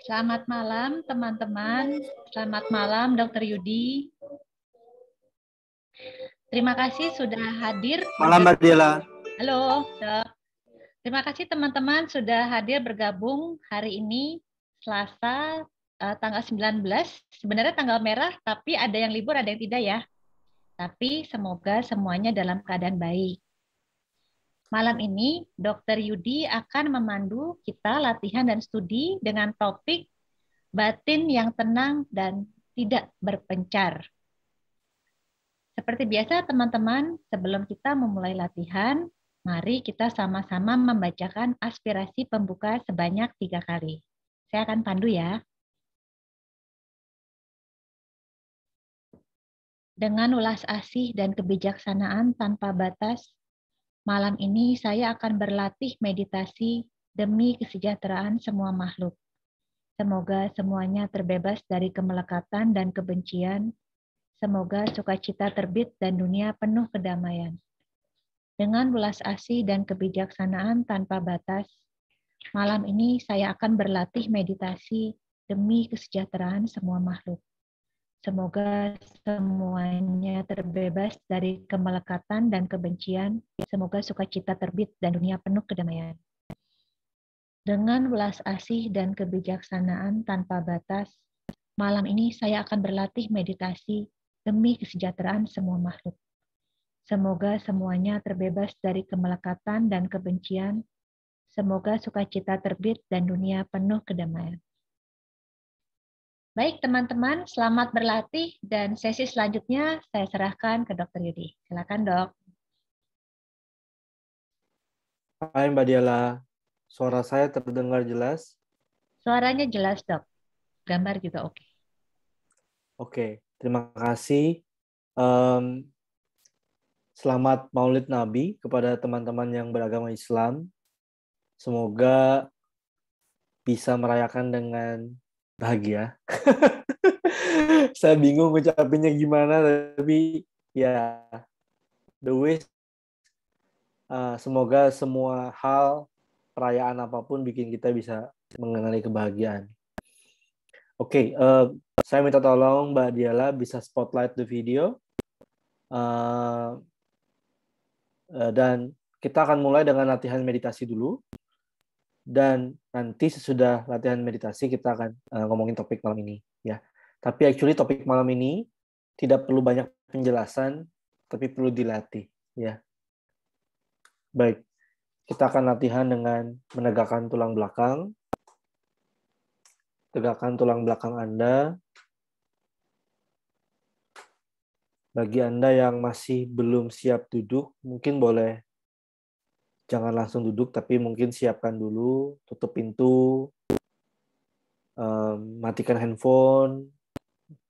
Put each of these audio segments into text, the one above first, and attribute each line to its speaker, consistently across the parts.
Speaker 1: Selamat malam, teman-teman. Selamat malam, Dr. Yudi. Terima kasih sudah hadir.
Speaker 2: Malam, Mbak Diela.
Speaker 1: Halo, Dok. Terima kasih teman-teman sudah hadir bergabung hari ini, Selasa, tanggal 19. Sebenarnya tanggal merah, tapi ada yang libur, ada yang tidak ya. Tapi semoga semuanya dalam keadaan baik. Malam ini, Dr. Yudi akan memandu kita latihan dan studi dengan topik batin yang tenang dan tidak berpencar. Seperti biasa, teman-teman, sebelum kita memulai latihan, mari kita sama-sama membacakan aspirasi pembuka sebanyak 3 kali. Saya akan pandu ya. Dengan ulas asih dan kebijaksanaan tanpa batas, malam ini saya akan berlatih meditasi demi kesejahteraan semua makhluk. Semoga semuanya terbebas dari kemelekatan dan kebencian. Semoga sukacita terbit dan dunia penuh kedamaian. Dengan belas asih dan kebijaksanaan tanpa batas, malam ini saya akan berlatih meditasi demi kesejahteraan semua makhluk. Semoga semuanya terbebas dari kemelekatan dan kebencian. Semoga sukacita terbit dan dunia penuh kedamaian. Dengan belas asih dan kebijaksanaan tanpa batas, malam ini saya akan berlatih meditasi demi kesejahteraan semua makhluk. Semoga semuanya terbebas dari kemelekatan dan kebencian. Semoga sukacita terbit dan dunia penuh kedamaian. Baik teman-teman, selamat berlatih dan sesi selanjutnya saya serahkan ke Dr. Yudi. Silakan Dok.
Speaker 2: Hai Mbak Diela, suara saya terdengar jelas?
Speaker 1: Suaranya jelas Dok, gambar juga oke.
Speaker 2: Oke, terima kasih. Selamat Maulid Nabi kepada teman-teman yang beragama Islam. Semoga bisa merayakan dengan bahagia. Saya bingung ngucapinnya gimana, tapi ya, the wish. Semoga semua hal, perayaan apapun bikin kita bisa mengenali kebahagiaan. Oke, saya minta tolong Mbak Diela bisa spotlight the video. Dan kita akan mulai dengan latihan meditasi dulu. Dan nanti sesudah latihan meditasi kita akan ngomongin topik malam ini. Ya. Tapi actually topik malam ini tidak perlu banyak penjelasan, tapi perlu dilatih. Ya. Baik, kita akan latihan dengan menegakkan tulang belakang. Tegakkan tulang belakang Anda. Bagi Anda yang masih belum siap duduk, mungkin boleh jangan langsung duduk, tapi mungkin siapkan dulu, tutup pintu, matikan handphone,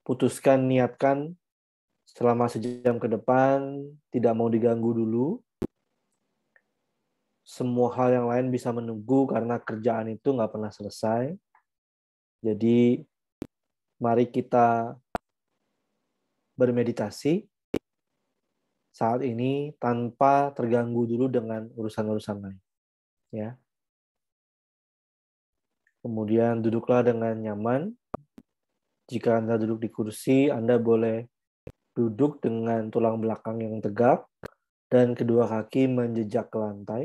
Speaker 2: putuskan, niatkan selama sejam ke depan, tidak mau diganggu dulu. Semua hal yang lain bisa menunggu karena kerjaan itu nggak pernah selesai. Jadi, mari kita bermeditasi saat ini tanpa terganggu dulu dengan urusan-urusan lain. Ya. Kemudian duduklah dengan nyaman. Jika Anda duduk di kursi, Anda boleh duduk dengan tulang belakang yang tegak dan kedua kaki menjejak ke lantai.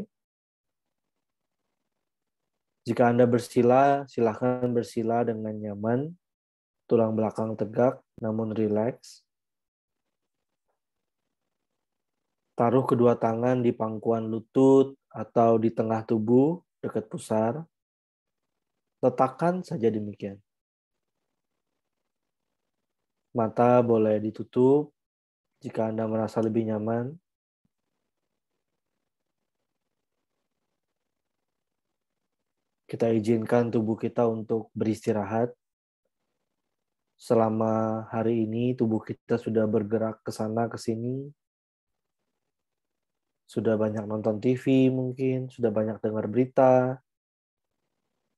Speaker 2: Jika Anda bersila, silakan bersila dengan nyaman, tulang belakang tegak namun rileks. Taruh kedua tangan di pangkuan lutut atau di tengah tubuh dekat pusar. Letakkan saja demikian. Mata boleh ditutup jika Anda merasa lebih nyaman. Kita izinkan tubuh kita untuk beristirahat. Selama hari ini tubuh kita sudah bergerak ke sana ke sini. Sudah banyak nonton TV mungkin, sudah banyak dengar berita.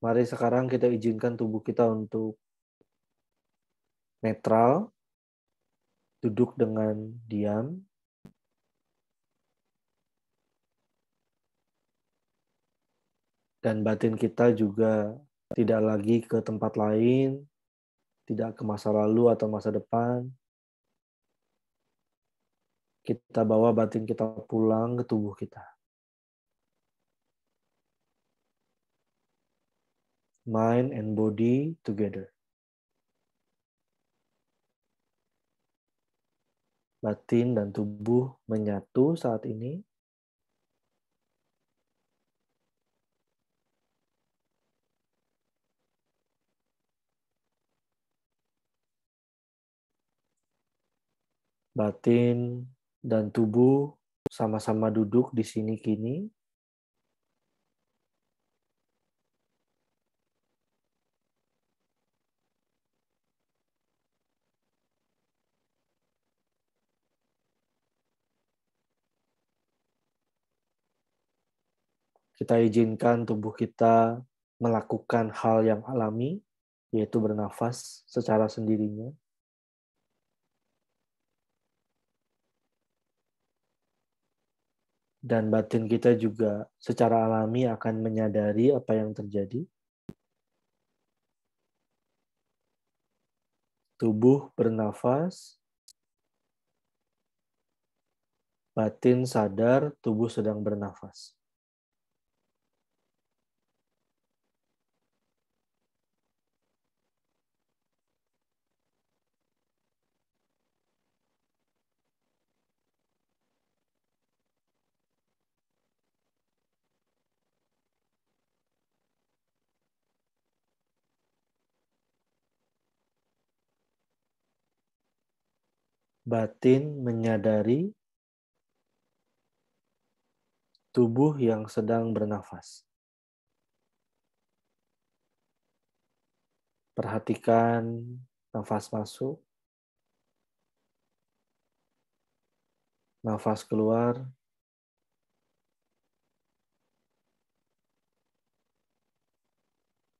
Speaker 2: Mari sekarang kita izinkan tubuh kita untuk netral, duduk dengan diam. Dan batin kita juga tidak lagi ke tempat lain, tidak ke masa lalu atau masa depan. Kita bawa batin kita pulang ke tubuh kita. Mind and body together. Batin dan tubuh menyatu saat ini. Batin dan tubuh sama-sama duduk di sini kini. Kita izinkan tubuh kita melakukan hal yang alami, yaitu bernafas secara sendirinya. Dan batin kita juga secara alami akan menyadari apa yang terjadi. Tubuh bernafas, batin sadar tubuh sedang bernafas. Batin menyadari tubuh yang sedang bernafas. Perhatikan nafas masuk, nafas keluar.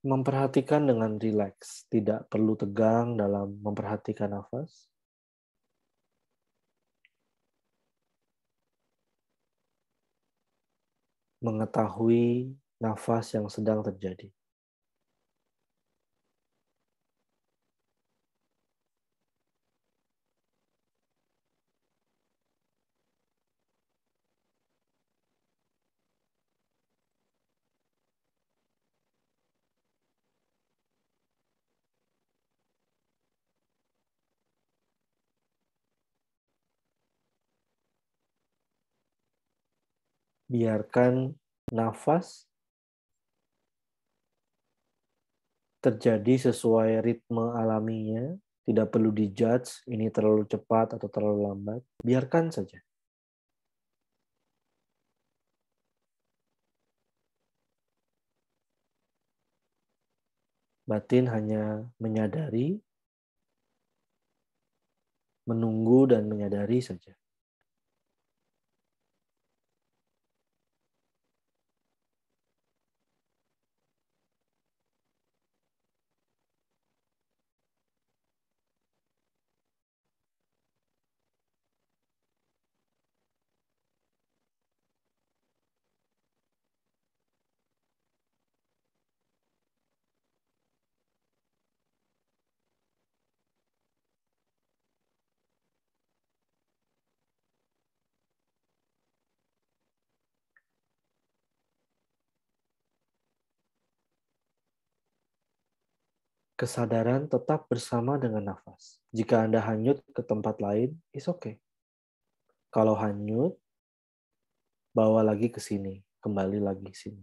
Speaker 2: Memperhatikan dengan rileks, tidak perlu tegang dalam memperhatikan nafas. Mengetahui nafas yang sedang terjadi. Biarkan nafas terjadi sesuai ritme alaminya, tidak perlu dijudge, ini terlalu cepat atau terlalu lambat. Biarkan saja. Batin hanya menyadari, menunggu dan menyadari saja. Kesadaran tetap bersama dengan nafas. Jika Anda hanyut ke tempat lain, it's okay. Kalau hanyut, bawa lagi ke sini, kembali lagi ke sini.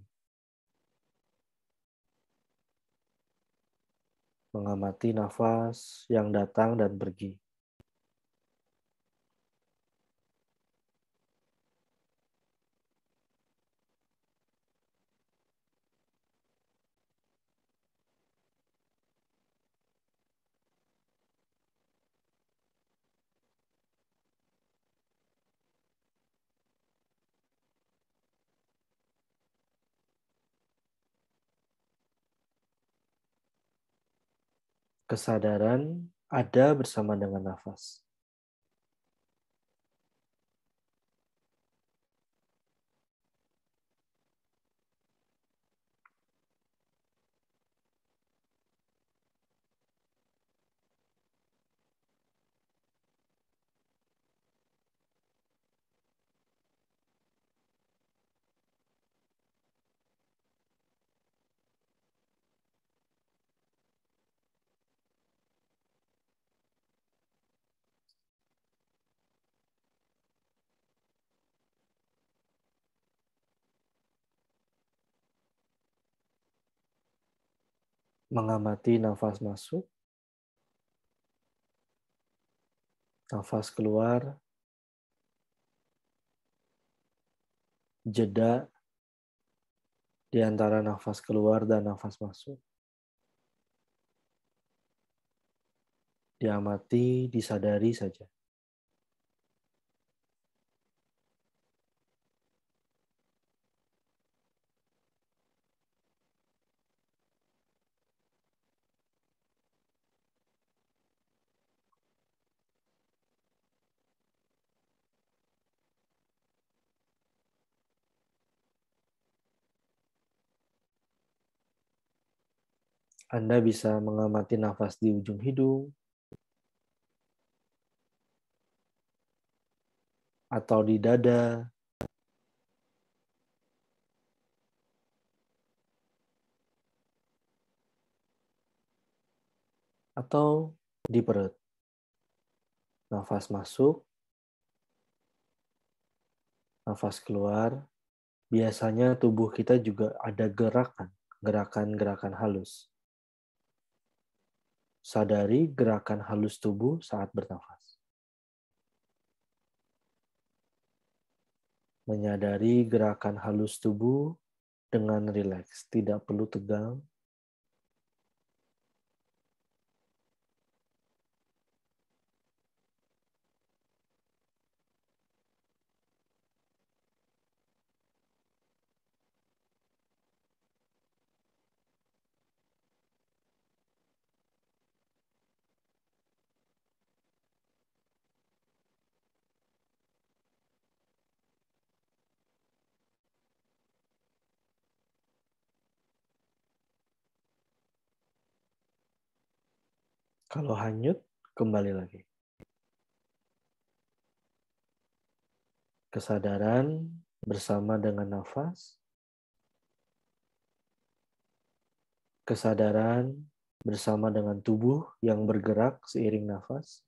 Speaker 2: Mengamati nafas yang datang dan pergi. Kesadaran ada bersama dengan nafas. mengamati nafas masuk, nafas keluar, jeda di antara nafas keluar dan nafas masuk. Diamati, disadari saja. Anda bisa mengamati nafas di ujung hidung, atau di dada, atau di perut. Nafas masuk, nafas keluar. Biasanya tubuh kita juga ada gerakan-gerakan halus. Sadari gerakan halus tubuh saat bernafas. Menyadari gerakan halus tubuh dengan rileks, tidak perlu tegang. Kalau hanyut, kembali lagi. Kesadaran bersama dengan nafas. Kesadaran bersama dengan tubuh yang bergerak seiring nafas.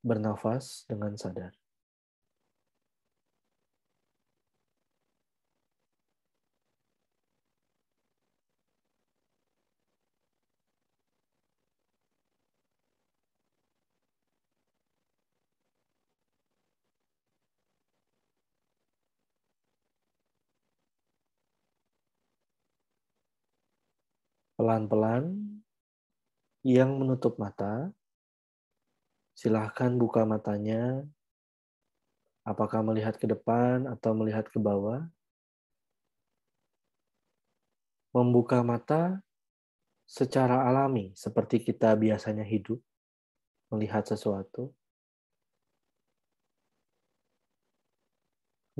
Speaker 2: Bernafas dengan sadar. Pelan-pelan yang menutup mata, silahkan buka matanya, apakah melihat ke depan atau melihat ke bawah. Membuka mata secara alami, seperti kita biasanya hidup, melihat sesuatu.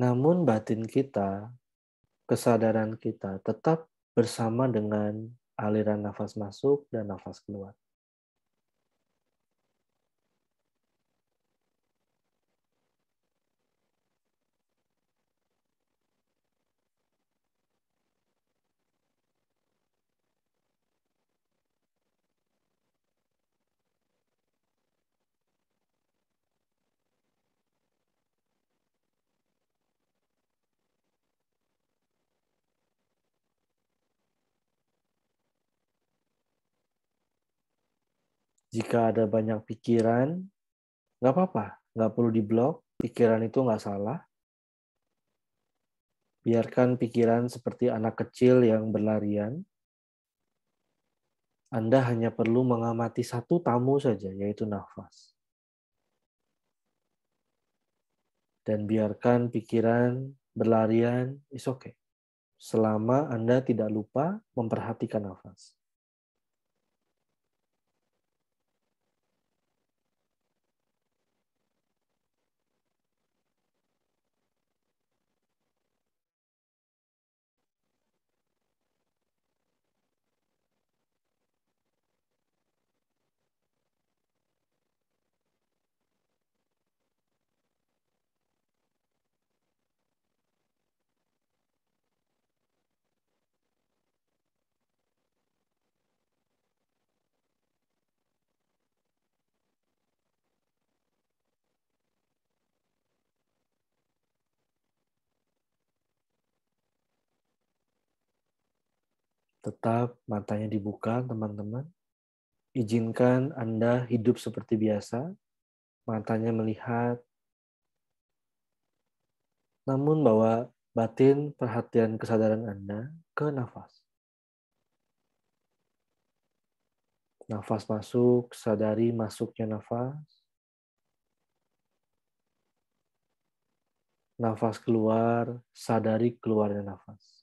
Speaker 2: Namun batin kita, kesadaran kita tetap bersama dengan aliran nafas masuk dan nafas keluar. Jika ada banyak pikiran, nggak apa-apa, nggak perlu diblok, pikiran itu nggak salah. Biarkan pikiran seperti anak kecil yang berlarian. Anda hanya perlu mengamati satu tamu saja, yaitu nafas. Dan biarkan pikiran berlarian, is okay. Selama Anda tidak lupa memperhatikan nafas. Tetap matanya dibuka, teman-teman. Izinkan Anda hidup seperti biasa, matanya melihat, namun bawa batin perhatian kesadaran Anda ke nafas. Nafas masuk, sadari masuknya nafas. Nafas keluar, sadari keluarnya nafas.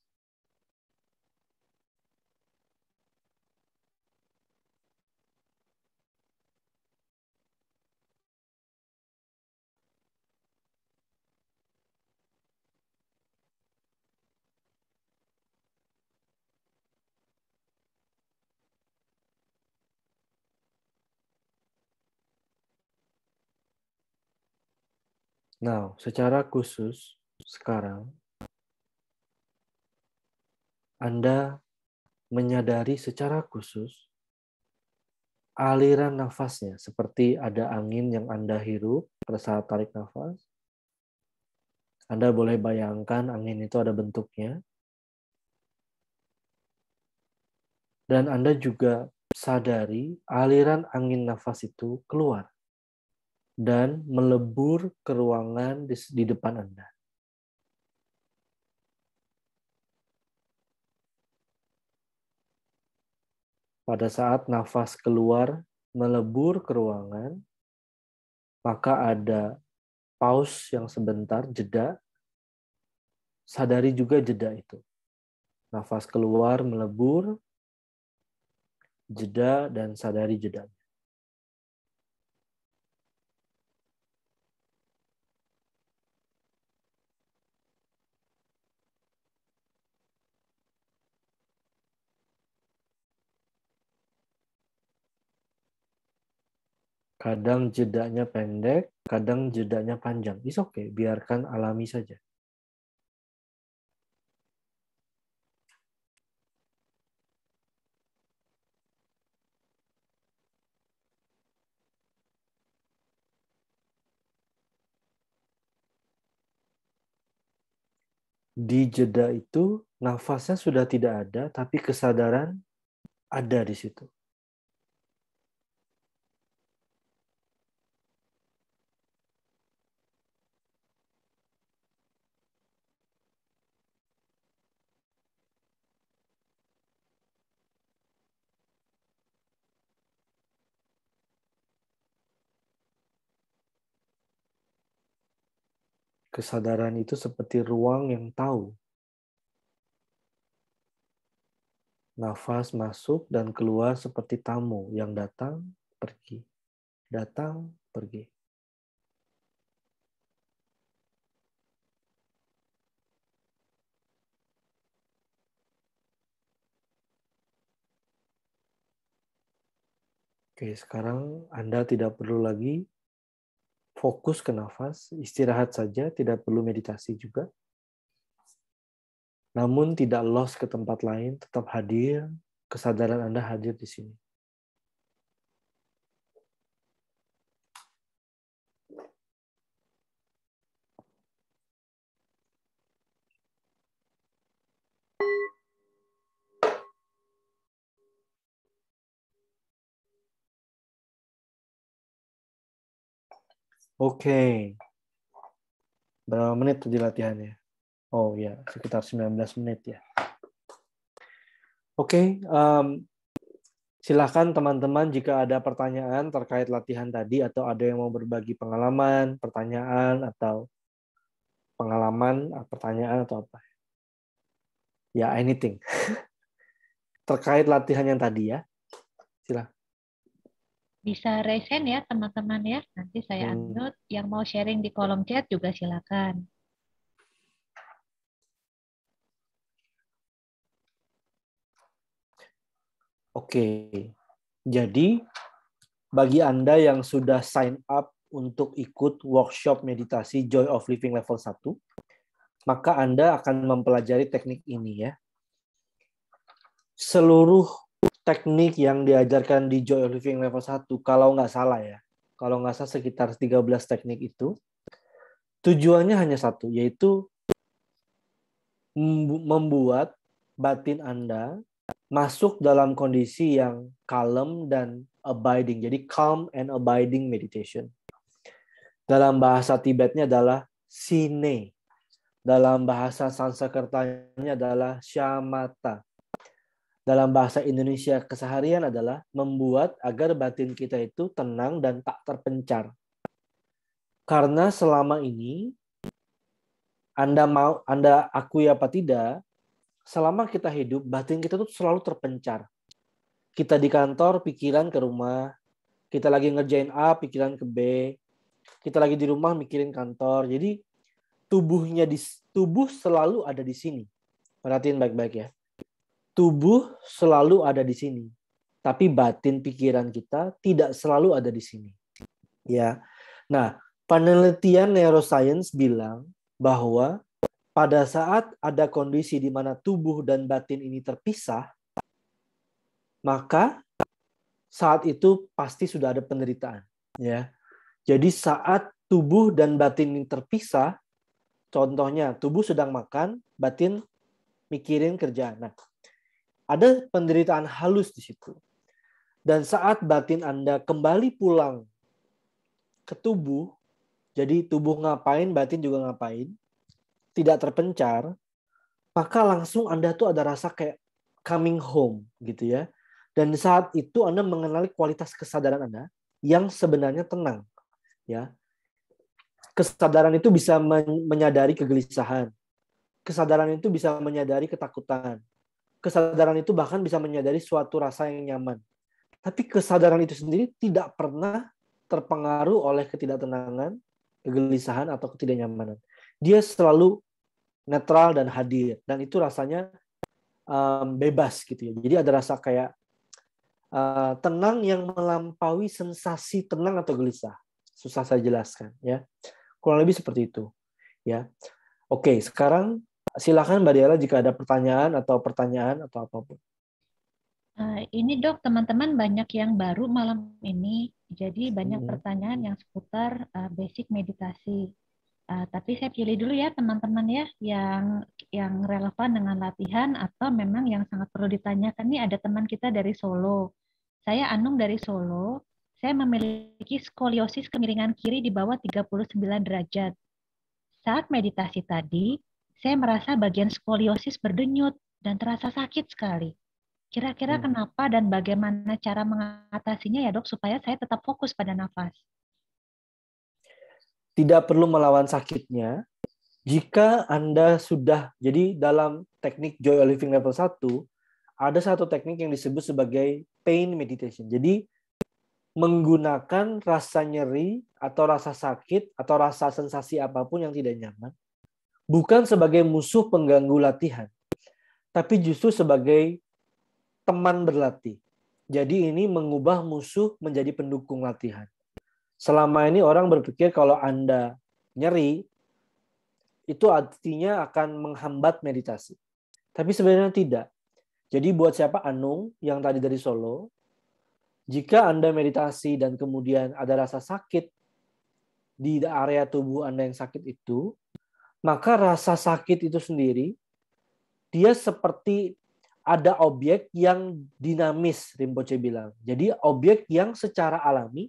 Speaker 2: Nah, secara khusus sekarang Anda menyadari secara khusus aliran nafasnya, seperti ada angin yang Anda hirup pada saat tarik nafas. Anda boleh bayangkan angin itu ada bentuknya. Dan Anda juga sadari aliran angin nafas itu keluar dan melebur ke ruangan di depan Anda. Pada saat nafas keluar melebur ke ruangan, maka ada pause yang sebentar, jeda. Sadari juga jeda itu. Nafas keluar melebur, jeda, dan sadari jeda. Kadang jedanya pendek, kadang jedanya panjang. It's okay, biarkan alami saja. Di jeda itu, nafasnya sudah tidak ada, tapi kesadaran ada di situ. Kesadaran itu seperti ruang yang tahu. Nafas masuk dan keluar seperti tamu yang datang, pergi. Datang, pergi. Oke, sekarang Anda tidak perlu lagi fokus ke nafas, istirahat saja, tidak perlu meditasi juga. Namun tidak lost ke tempat lain, tetap hadir, kesadaran Anda hadir di sini. Oke. Berapa menit tadi latihannya? Oh ya, sekitar 19 menit ya. Oke, silakan teman-teman jika ada pertanyaan terkait latihan tadi atau ada yang mau berbagi pengalaman, pertanyaan, atau pertanyaan atau apa. Ya, anything. Terkait latihan yang tadi ya. Silakan.
Speaker 1: Bisa raise hand ya teman-teman ya. Nanti saya unmute. Yang mau sharing di kolom chat juga silakan.
Speaker 2: Oke. Jadi bagi Anda yang sudah sign up untuk ikut workshop meditasi Joy of Living level 1, maka Anda akan mempelajari teknik ini ya. Seluruh teknik yang diajarkan di Joy of Living level 1, kalau nggak salah ya, kalau nggak salah sekitar 13 teknik itu, tujuannya hanya satu, yaitu membuat batin Anda masuk dalam kondisi yang kalem dan abiding. Jadi calm and abiding meditation. Dalam bahasa Tibetnya adalah sine. Dalam bahasa Sanskertanya adalah syamata. Dalam bahasa Indonesia keseharian adalah membuat agar batin kita itu tenang dan tak terpencar. Karena selama ini Anda akui apa tidak, selama kita hidup batin kita tuh selalu terpencar. Kita di kantor, pikiran ke rumah. Kita lagi ngerjain A, pikiran ke B. Kita lagi di rumah mikirin kantor. Jadi tubuh selalu ada di sini. Perhatiin baik-baik ya. Tubuh selalu ada di sini. Tapi batin pikiran kita tidak selalu ada di sini. Ya. Nah, penelitian neuroscience bilang bahwa pada saat ada kondisi di mana tubuh dan batin ini terpisah, maka saat itu pasti sudah ada penderitaan. Ya. Jadi saat tubuh dan batin ini terpisah, contohnya tubuh sedang makan, batin mikirin kerjaan. Nah, ada penderitaan halus di situ. Dan saat batin Anda kembali pulang ke tubuh, jadi tubuh ngapain, batin juga ngapain, tidak terpencar, maka langsung Anda tuh ada rasa kayak coming home gitu ya. Dan saat itu Anda mengenali kualitas kesadaran Anda yang sebenarnya tenang. Ya. Kesadaran itu bisa menyadari kegelisahan. Kesadaran itu bisa menyadari ketakutan. Kesadaran itu bahkan bisa menyadari suatu rasa yang nyaman. Tapi kesadaran itu sendiri tidak pernah terpengaruh oleh ketidaktenangan, kegelisahan, atau ketidaknyamanan. Dia selalu netral dan hadir. Dan itu rasanya bebas gitu ya. Jadi ada rasa kayak tenang yang melampaui sensasi tenang atau gelisah. Susah saya jelaskan ya. Kurang lebih seperti itu ya. Oke, sekarang silakan Mbak Diala jika ada pertanyaan atau apapun.
Speaker 1: Ini dok, teman-teman banyak yang baru malam ini, jadi banyak pertanyaan yang seputar basic meditasi. Tapi saya pilih dulu ya teman-teman ya, yang relevan dengan latihan atau memang yang sangat perlu ditanyakan. Ini ada teman kita dari Solo. Saya Anung dari Solo. Saya memiliki skoliosis kemiringan kiri di bawah 39 derajat. Saat meditasi tadi, saya merasa bagian skoliosis berdenyut dan terasa sakit sekali. Kira-kira kenapa dan bagaimana cara mengatasinya ya dok, supaya saya tetap fokus pada nafas?
Speaker 2: Tidak perlu melawan sakitnya. Jika Anda sudah, jadi dalam teknik Joy Living Level 1, ada satu teknik yang disebut sebagai pain meditation. Jadi, menggunakan rasa nyeri atau rasa sakit atau rasa sensasi apapun yang tidak nyaman bukan sebagai musuh pengganggu latihan, tapi justru sebagai teman berlatih. Jadi ini mengubah musuh menjadi pendukung latihan. Selama ini orang berpikir kalau Anda nyeri itu artinya akan menghambat meditasi. Tapi sebenarnya tidak. Jadi buat siapa Anung yang tadi dari Solo, jika Anda meditasi dan kemudian ada rasa sakit di area tubuh Anda yang sakit itu, maka rasa sakit itu sendiri, dia seperti ada objek yang dinamis, Rinpoche bilang. Jadi objek yang secara alami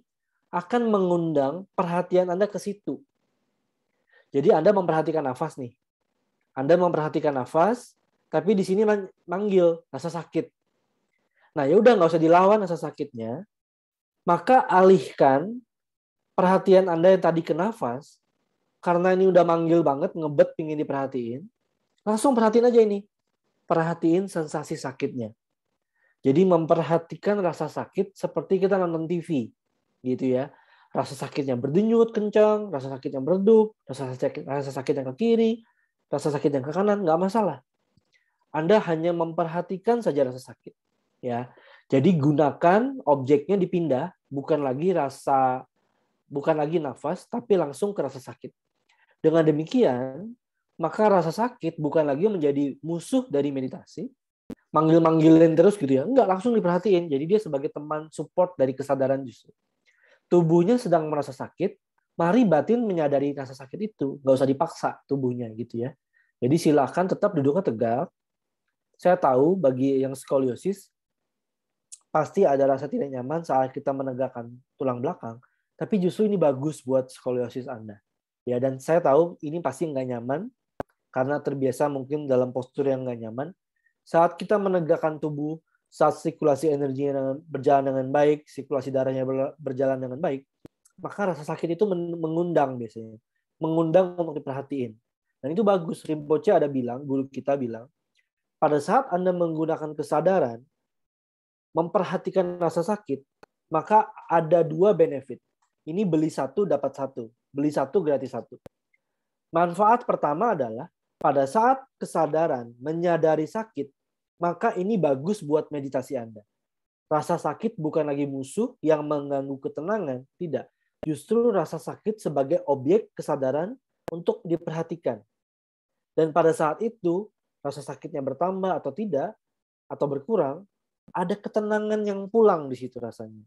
Speaker 2: akan mengundang perhatian Anda ke situ. Jadi Anda memperhatikan nafas nih. Anda memperhatikan nafas, tapi di sini manggil rasa sakit. Nah, ya udah nggak usah dilawan rasa sakitnya. Maka alihkan perhatian Anda yang tadi ke nafas, karena ini udah manggil banget, ngebet pingin diperhatiin, langsung perhatiin aja ini. Perhatiin sensasi sakitnya. Jadi memperhatikan rasa sakit seperti kita nonton TV, gitu ya. Rasa sakitnya berdenyut kencang, rasa sakit yang meredup, rasa sakit yang ke kiri, rasa sakit yang ke kanan, nggak masalah. Anda hanya memperhatikan saja rasa sakit. Ya, jadi gunakan objeknya dipindah, bukan lagi nafas, tapi langsung ke rasa sakit. Dengan demikian, maka rasa sakit bukan lagi menjadi musuh dari meditasi, manggil-manggilin terus gitu ya, enggak, langsung diperhatiin. Jadi dia sebagai teman support dari kesadaran justru. Tubuhnya sedang merasa sakit, mari batin menyadari rasa sakit itu, nggak usah dipaksa tubuhnya gitu ya. Jadi silakan tetap duduknya tegak, Saya tahu bagi yang skoliosis, pasti ada rasa tidak nyaman saat kita menegakkan tulang belakang, tapi justru ini bagus buat skoliosis Anda. Ya, dan saya tahu ini pasti nggak nyaman, karena terbiasa mungkin dalam postur yang nggak nyaman. Saat kita menegakkan tubuh, saat sirkulasi energinya berjalan dengan baik, sirkulasi darahnya berjalan dengan baik, maka rasa sakit itu mengundang biasanya. Mengundang untuk diperhatiin. Dan itu bagus. Rinpoche ada bilang, guru kita bilang, pada saat Anda menggunakan kesadaran, memperhatikan rasa sakit, maka ada 2 benefit. Ini beli 1 dapat 1. Beli 1 gratis 1. Manfaat pertama adalah pada saat kesadaran menyadari sakit, maka ini bagus buat meditasi Anda. Rasa sakit bukan lagi musuh yang mengganggu ketenangan, tidak. Justru rasa sakit sebagai objek kesadaran untuk diperhatikan. Dan pada saat itu, rasa sakitnya bertambah atau tidak, atau berkurang, ada ketenangan yang pulang di situ rasanya.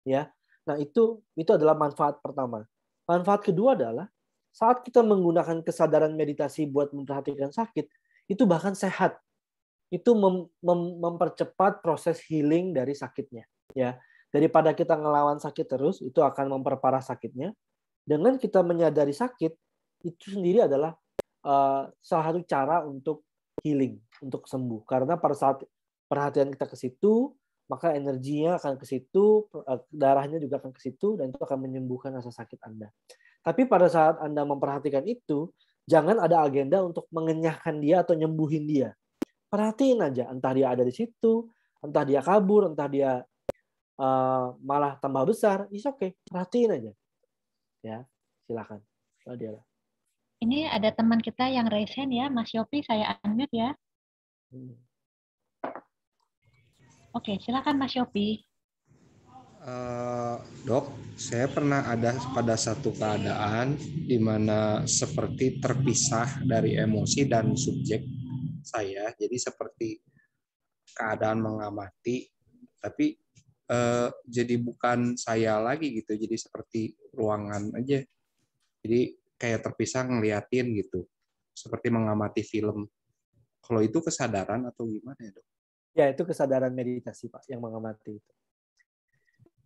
Speaker 2: Ya. Nah, itu adalah manfaat pertama. Manfaat kedua adalah saat kita menggunakan kesadaran meditasi buat memperhatikan sakit, itu bahkan sehat. Itu mempercepat proses healing dari sakitnya, ya. Daripada kita ngelawan sakit terus, itu akan memperparah sakitnya. Dengan kita menyadari sakit, itu sendiri adalah salah satu cara untuk healing, untuk sembuh. Karena pada saat perhatian kita ke situ, maka energinya akan ke situ, darahnya juga akan ke situ, dan itu akan menyembuhkan rasa sakit Anda. Tapi pada saat Anda memperhatikan itu, jangan ada agenda untuk mengenyahkan dia atau nyembuhin dia. Perhatiin aja, entah dia ada di situ, entah dia kabur, entah dia malah tambah besar, is okay. Perhatiin aja. Ya, silakan.
Speaker 1: Ini ada teman kita yang raise hand ya, Mas Yopi, saya unmute ya. Oke, silakan Mas Yopi.
Speaker 3: Dok, saya pernah ada pada satu keadaan di mana seperti terpisah dari emosi dan subjek saya, jadi seperti keadaan mengamati, tapi jadi bukan saya lagi gitu, jadi seperti ruangan aja, jadi kayak terpisah ngeliatin gitu, seperti mengamati film. Kalau itu kesadaran atau gimana ya, Dok?
Speaker 2: Ya, itu kesadaran meditasi, Pak, yang mengamati itu.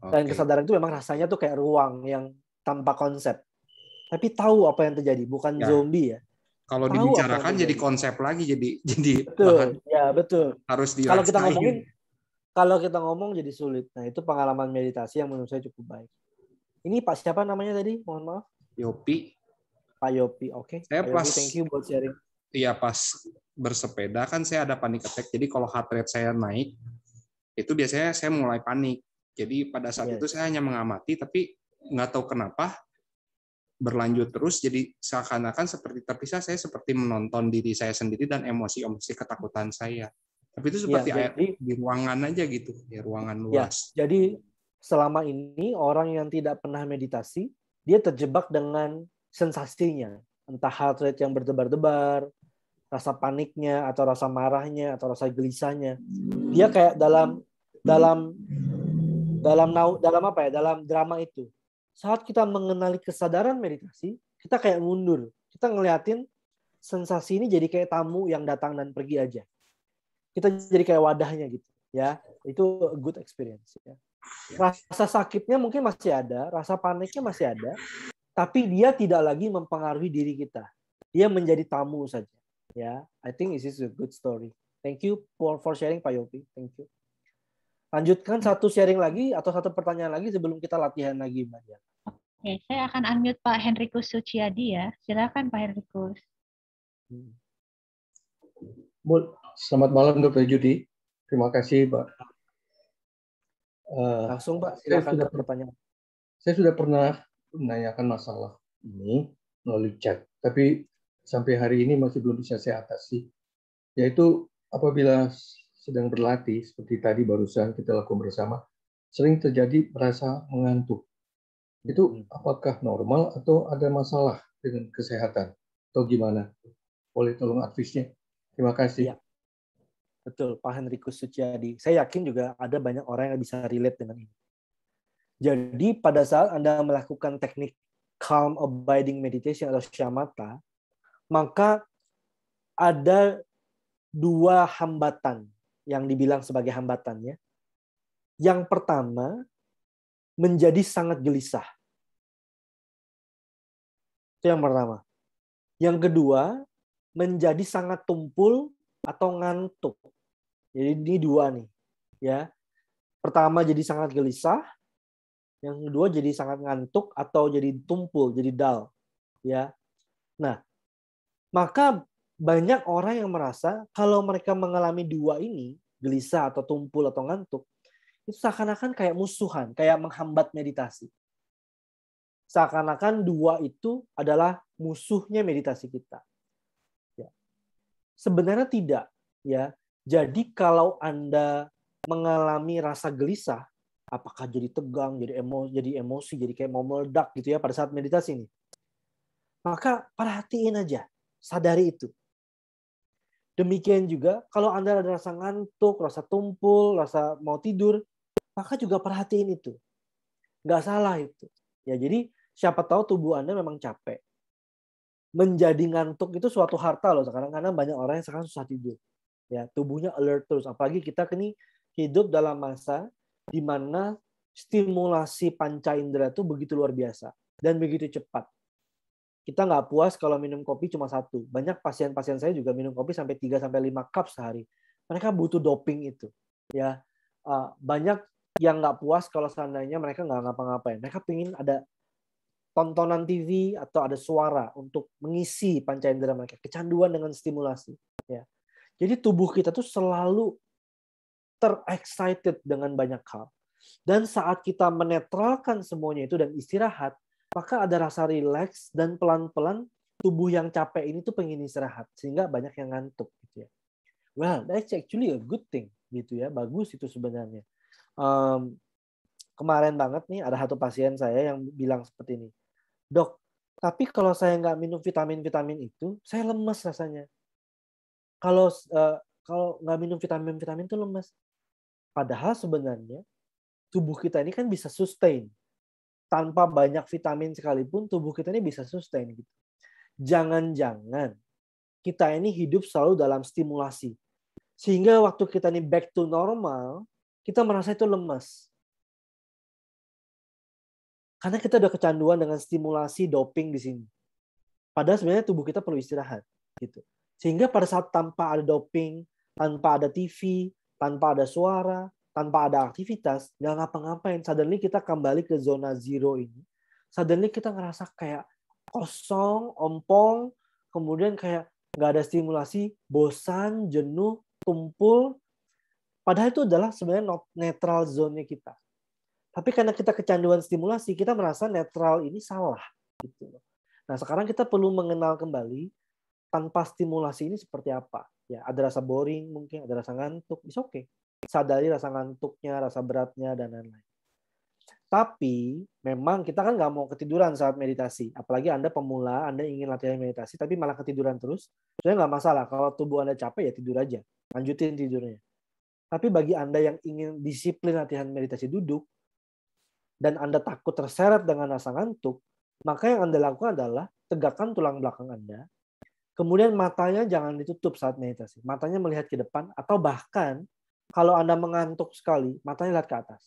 Speaker 2: Dan
Speaker 3: Oke.
Speaker 2: kesadaran itu memang rasanya tuh kayak ruang yang tanpa konsep. Tapi tahu apa yang terjadi, bukan
Speaker 3: Ya.
Speaker 2: zombie ya.
Speaker 3: Kalau
Speaker 2: Tahu
Speaker 3: dibicarakan jadi konsep lagi, jadi
Speaker 2: betul,
Speaker 3: bahan.
Speaker 2: Ya betul.
Speaker 3: Harus
Speaker 2: dirasain. Kalau kita ngomong jadi sulit. Nah, itu pengalaman meditasi yang menurut saya cukup baik. Ini Pak siapa namanya tadi? Mohon maaf.
Speaker 3: Yopi.
Speaker 2: Pak Yopi, oke.
Speaker 3: Saya
Speaker 2: Pak Yopi, thank you buat sharing.
Speaker 3: Iya, pas bersepeda kan saya ada panic attack. Jadi kalau heart rate saya naik, itu biasanya saya mulai panik. Jadi pada saat itu saya hanya mengamati, tapi nggak tahu kenapa berlanjut terus. Jadi seakan-akan seperti terpisah, saya seperti menonton diri saya sendiri dan emosi-emosi ketakutan saya. Tapi itu seperti di ruangan aja gitu, di ruangan luas.
Speaker 2: Ya, jadi selama ini orang yang tidak pernah meditasi, dia terjebak dengan sensasinya. Entah heart rate yang berdebar-debar, rasa paniknya, atau rasa marahnya, atau rasa gelisahnya. Dia kayak dalam drama itu. Saat kita mengenali kesadaran meditasi, kita kayak mundur. Kita ngeliatin sensasi ini jadi kayak tamu yang datang dan pergi aja. Kita jadi kayak wadahnya gitu, ya. Itu a good experience, ya. Rasa sakitnya mungkin masih ada, rasa paniknya masih ada, tapi dia tidak lagi mempengaruhi diri kita. Dia menjadi tamu saja. Ya, I think this is a good story. Thank you for sharing, Pak Yopi. Thank you. Lanjutkan satu sharing lagi atau satu pertanyaan lagi sebelum kita latihan lagi, Mbak Dian.
Speaker 1: Oke, saya akan unmute Pak Henrikus Suciadi ya. Silakan Pak Henrikus.
Speaker 4: Selamat malam Dr. Judi. Terima kasih, Pak.
Speaker 2: Langsung, Pak. Silakan pertanyaan.
Speaker 4: Saya sudah pernah menanyakan masalah ini melalui chat, tapi sampai hari ini masih belum bisa saya atasi. Yaitu apabila sedang berlatih, seperti tadi barusan kita lakukan bersama, sering terjadi merasa mengantuk. Itu apakah normal atau ada masalah dengan kesehatan? Atau gimana? Boleh tolong advice-nya? Terima kasih.
Speaker 2: Ya. Betul, Pak Henrikus Suciadi. Saya yakin juga ada banyak orang yang bisa relate dengan ini. Jadi pada saat Anda melakukan teknik calm abiding meditation atau shamatha, maka ada dua hambatan yang dibilang sebagai hambatannya. Yang pertama, menjadi sangat gelisah. Itu yang pertama. Yang kedua, menjadi sangat tumpul atau ngantuk. Jadi ini dua nih, ya. Pertama jadi sangat gelisah, yang kedua jadi sangat ngantuk atau jadi tumpul, jadi dull, ya. Nah, maka banyak orang yang merasa kalau mereka mengalami dua ini, gelisah atau tumpul atau ngantuk, itu seakan-akan kayak musuhan, kayak menghambat meditasi. Seakan-akan dua itu adalah musuhnya meditasi kita. Ya. Sebenarnya tidak, ya. Jadi kalau Anda mengalami rasa gelisah, apakah jadi tegang, jadi emosi, jadi kayak mau meledak gitu ya pada saat meditasi ini. Maka perhatiin aja, sadari itu. Demikian juga kalau Anda ada rasa ngantuk, rasa tumpul, rasa mau tidur, maka juga perhatiin itu. Nggak salah itu. Ya, jadi siapa tahu tubuh Anda memang capek. Menjadi ngantuk itu suatu harta loh sekarang, karena banyak orang yang sekarang susah tidur. Ya, tubuhnya alert terus. Apalagi kita kini hidup dalam masa di mana stimulasi panca indera itu begitu luar biasa dan begitu cepat. Kita nggak puas kalau minum kopi cuma satu. Banyak pasien-pasien saya juga minum kopi sampai 3-5 cup sehari. Mereka butuh doping itu. Ya, banyak yang nggak puas kalau seandainya mereka nggak ngapa-ngapain. Mereka pengen ada tontonan TV atau ada suara untuk mengisi panca indera mereka. Kecanduan dengan stimulasi. Ya. Jadi tubuh kita tuh selalu terexcited dengan banyak hal. Dan saat kita menetralkan semuanya itu dan istirahat, maka ada rasa rileks dan pelan-pelan tubuh yang capek ini tuh pengen istirahat. Sehingga banyak yang ngantuk. Gitu ya. Well, that's actually a good thing. Gitu ya. Bagus itu sebenarnya. Kemarin banget nih ada satu pasien saya yang bilang seperti ini. Dok, tapi kalau saya nggak minum vitamin-vitamin itu, saya lemes rasanya. Kalau nggak minum vitamin-vitamin itu lemes. Padahal sebenarnya tubuh kita ini kan bisa sustain. Tanpa banyak vitamin sekalipun tubuh kita ini bisa sustain. Gitu. Jangan-jangan kita ini hidup selalu dalam stimulasi. Sehingga waktu kita ini back to normal, kita merasa itu lemas. Karena kita udah kecanduan dengan stimulasi doping di sini. Padahal sebenarnya tubuh kita perlu istirahat. Gitu. Sehingga pada saat tanpa ada doping, tanpa ada TV, tanpa ada suara, tanpa ada aktivitas, nggak ngapa-ngapain. Suddenly kita kembali ke zona zero ini. Suddenly kita ngerasa kayak kosong, ompong, kemudian kayak nggak ada stimulasi, bosan, jenuh, tumpul. Padahal itu adalah sebenarnya netral zone kita. Tapi karena kita kecanduan stimulasi, kita merasa netral ini salah. Gitu. Nah sekarang kita perlu mengenal kembali tanpa stimulasi ini seperti apa. Ya, ada rasa boring mungkin, ada rasa ngantuk, it's okay. Sadari rasa ngantuknya, rasa beratnya, dan lain-lain. Tapi memang kita kan nggak mau ketiduran saat meditasi. Apalagi Anda pemula, Anda ingin latihan meditasi, tapi malah ketiduran terus. Sebenarnya nggak masalah. Kalau tubuh Anda capek, ya tidur aja. Lanjutin tidurnya. Tapi bagi Anda yang ingin disiplin latihan meditasi duduk, dan Anda takut terseret dengan rasa ngantuk, maka yang Anda lakukan adalah tegakkan tulang belakang Anda. Kemudian matanya jangan ditutup saat meditasi. Matanya melihat ke depan atau bahkan kalau Anda mengantuk sekali, matanya lihat ke atas.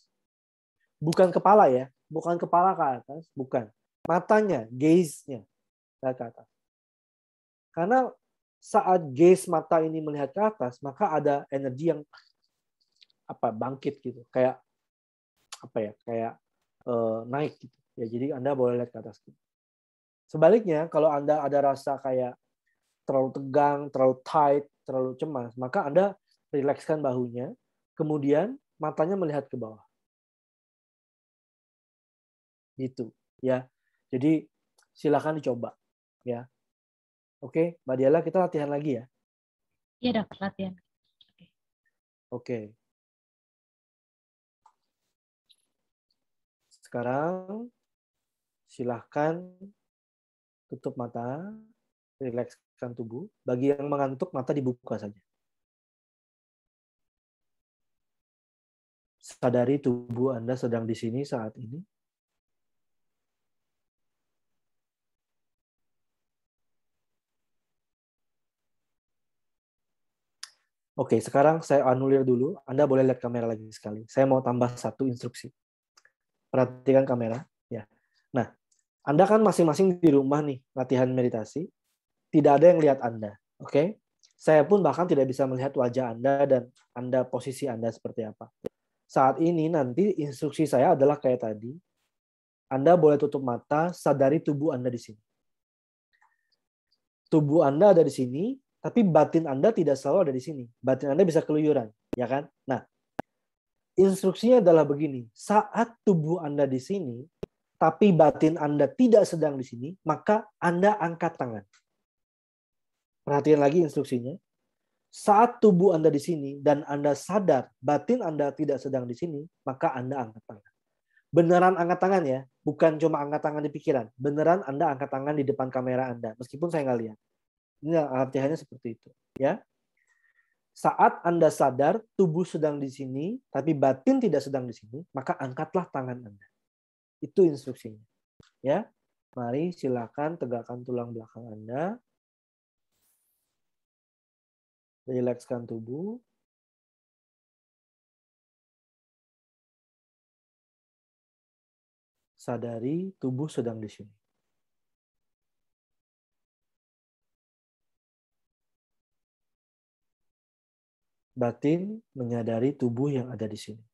Speaker 2: Bukan kepala ya, bukan kepala ke atas, bukan. Matanya, gaze-nya lihat ke atas. Karena saat gaze mata ini melihat ke atas, maka ada energi yang bangkit gitu, kayak naik gitu. Ya, jadi Anda boleh lihat ke atas. Sebaliknya, kalau Anda ada rasa kayak terlalu tegang, terlalu tight, terlalu cemas, maka Anda rilekskan bahunya, kemudian matanya melihat ke bawah. Gitu, ya. Jadi silakan dicoba, ya. Oke, Mbak Diala, kita latihan lagi ya.
Speaker 1: Iya, Dok, latihan.
Speaker 2: Oke. Sekarang silahkan tutup mata, rilekskan tubuh. Bagi yang mengantuk, mata dibuka saja. Sadari tubuh Anda sedang di sini saat ini. Oke, sekarang saya anulir dulu. Anda boleh lihat kamera lagi sekali. Saya mau tambah satu instruksi. Perhatikan kamera. Ya. Nah, Anda kan masing-masing di rumah nih, latihan meditasi. Tidak ada yang lihat Anda. Oke? Saya pun bahkan tidak bisa melihat wajah Anda dan posisi Anda seperti apa. Saat ini nanti instruksi saya adalah kayak tadi. Anda boleh tutup mata, sadari tubuh Anda di sini. Tubuh Anda ada di sini, tapi batin Anda tidak selalu ada di sini. Batin Anda bisa keluyuran, ya kan? Nah, instruksinya adalah begini. Saat tubuh Anda di sini, tapi batin Anda tidak sedang di sini, maka Anda angkat tangan. Perhatikan lagi instruksinya. Saat tubuh Anda di sini dan Anda sadar batin Anda tidak sedang di sini, maka Anda angkat tangan. Beneran angkat tangan ya, bukan cuma angkat tangan di pikiran. Beneran Anda angkat tangan di depan kamera Anda, meskipun saya nggak lihat. Ini latihannya seperti itu, ya. Saat Anda sadar tubuh sedang di sini, tapi batin tidak sedang di sini, maka angkatlah tangan Anda. Itu instruksinya, ya. Mari silakan tegakkan tulang belakang Anda. Rilekskan tubuh. Sadari tubuh sedang di sini. Batin menyadari tubuh yang ada di sini.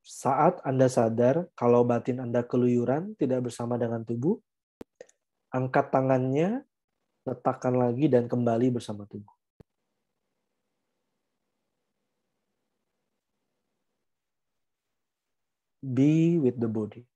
Speaker 2: Saat Anda sadar kalau batin Anda keluyuran tidak bersama dengan tubuh, angkat tangannya, letakkan lagi dan kembali bersama tubuh. Be with the body.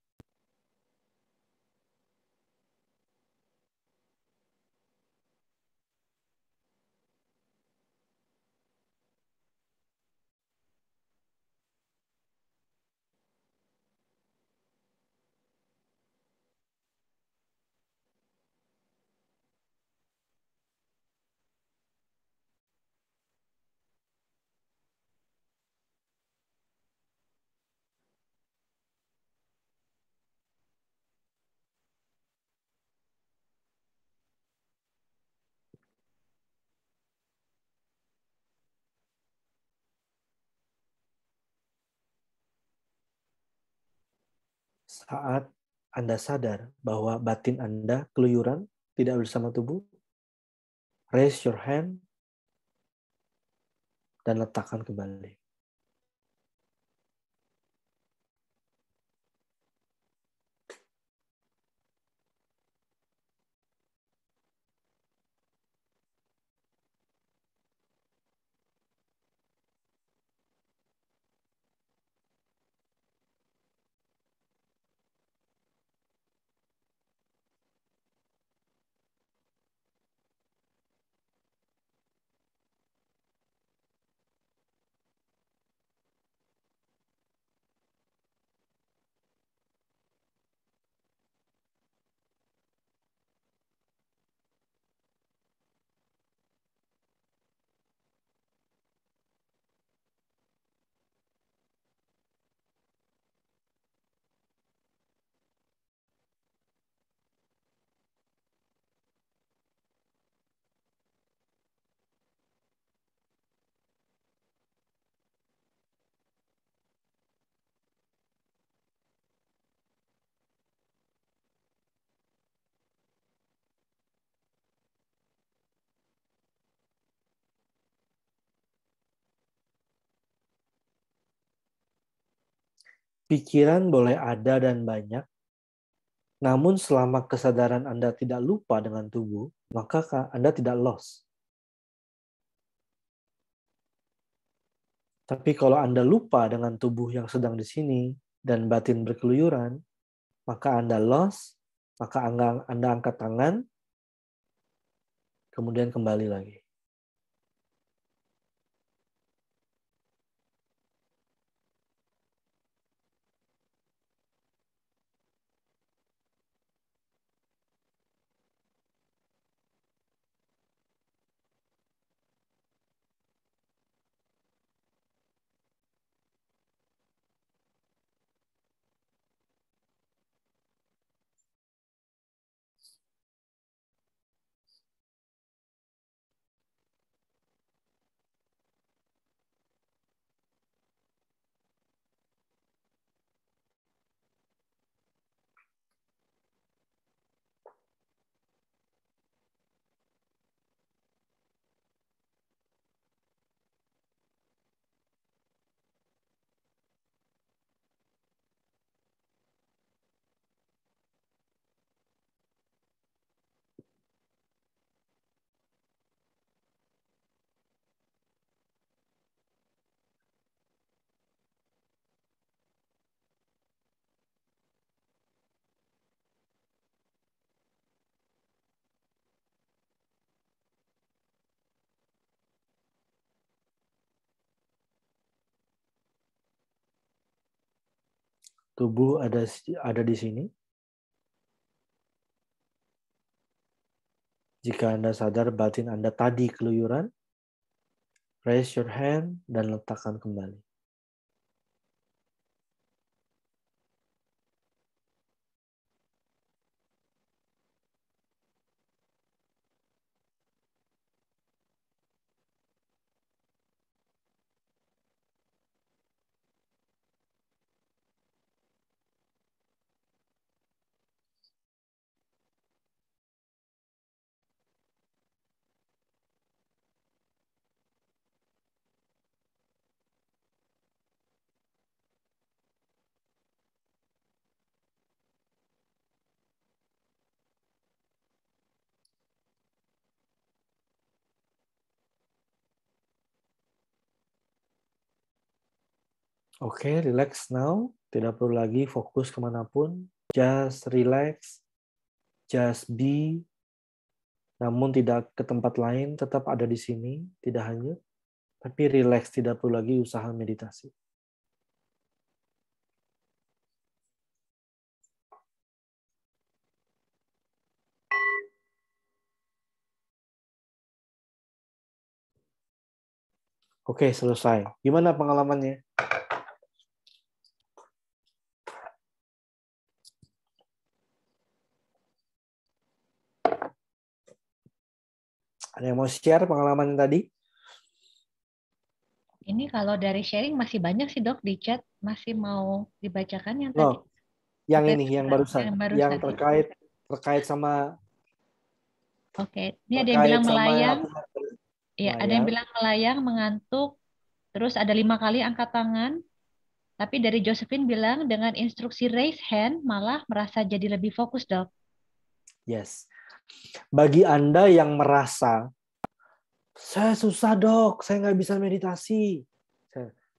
Speaker 2: Saat Anda sadar bahwa batin Anda keluyuran, tidak bersama tubuh, raise your hand dan letakkan kembali. Pikiran boleh ada dan banyak, namun selama kesadaran Anda tidak lupa dengan tubuh, maka Anda tidak lost. Tapi kalau Anda lupa dengan tubuh yang sedang di sini dan batin berkeluyuran, maka Anda lost, maka Anda angkat tangan, kemudian kembali lagi. Tubuh ada di sini. Jika Anda sadar batin Anda tadi keluyuran, raise your hand dan letakkan kembali. Oke, relax now. Tidak perlu lagi fokus kemanapun. Just relax. Just be. Namun tidak ke tempat lain, tetap ada di sini. Tidak hanyut. Tapi relax, tidak perlu lagi usaha meditasi. Oke, selesai. Gimana pengalamannya? Ada yang mau share pengalaman tadi?
Speaker 1: Ini kalau dari sharing masih banyak sih dok di chat. Masih mau dibacakan yang tadi?
Speaker 2: Yang ini, yang barusan. Yang terkait sama...
Speaker 1: Oke, ini ada yang bilang melayang. Ya, ada yang bilang melayang, mengantuk. Terus ada 5 kali angkat tangan. Tapi dari Josephine bilang dengan instruksi raise hand malah merasa jadi lebih fokus, dok.
Speaker 2: Yes. Bagi Anda yang merasa, saya susah dok, saya nggak bisa meditasi.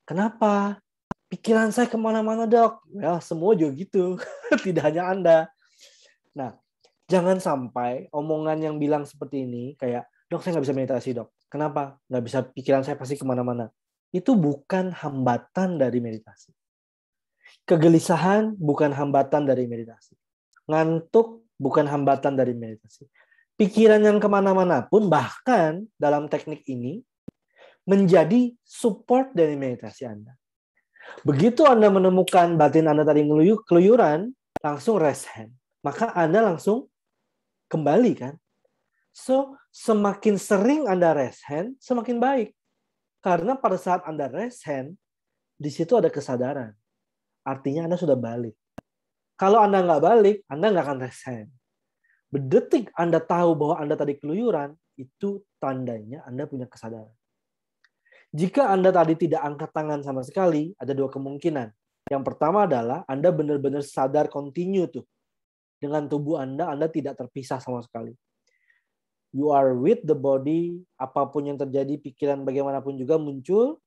Speaker 2: Kenapa? Pikiran saya kemana-mana dok. Ya, semua juga gitu. Tidak hanya Anda. Nah, jangan sampai omongan yang bilang seperti ini, kayak, dok saya nggak bisa meditasi dok. Kenapa? Nggak bisa, pikiran saya pasti kemana-mana. Itu bukan hambatan dari meditasi. Kegelisahan bukan hambatan dari meditasi. Ngantuk bukan hambatan dari meditasi. Pikiran yang kemana-mana pun, bahkan dalam teknik ini, menjadi support dari meditasi Anda. Begitu Anda menemukan batin Anda tadi keluyuran, langsung rest hand. Maka Anda langsung kembali kan. So, semakin sering Anda rest hand, semakin baik. Karena pada saat Anda rest hand, di situ ada kesadaran. Artinya Anda sudah balik. Kalau Anda nggak balik, Anda nggak akan rest hand. Bedetik Anda tahu bahwa Anda tadi keluyuran, itu tandanya Anda punya kesadaran. Jika Anda tadi tidak angkat tangan sama sekali, ada 2 kemungkinan. Yang pertama adalah Anda benar-benar sadar continue tuh. Dengan tubuh Anda tidak terpisah sama sekali. You are with the body, apapun yang terjadi, pikiran bagaimanapun juga muncul,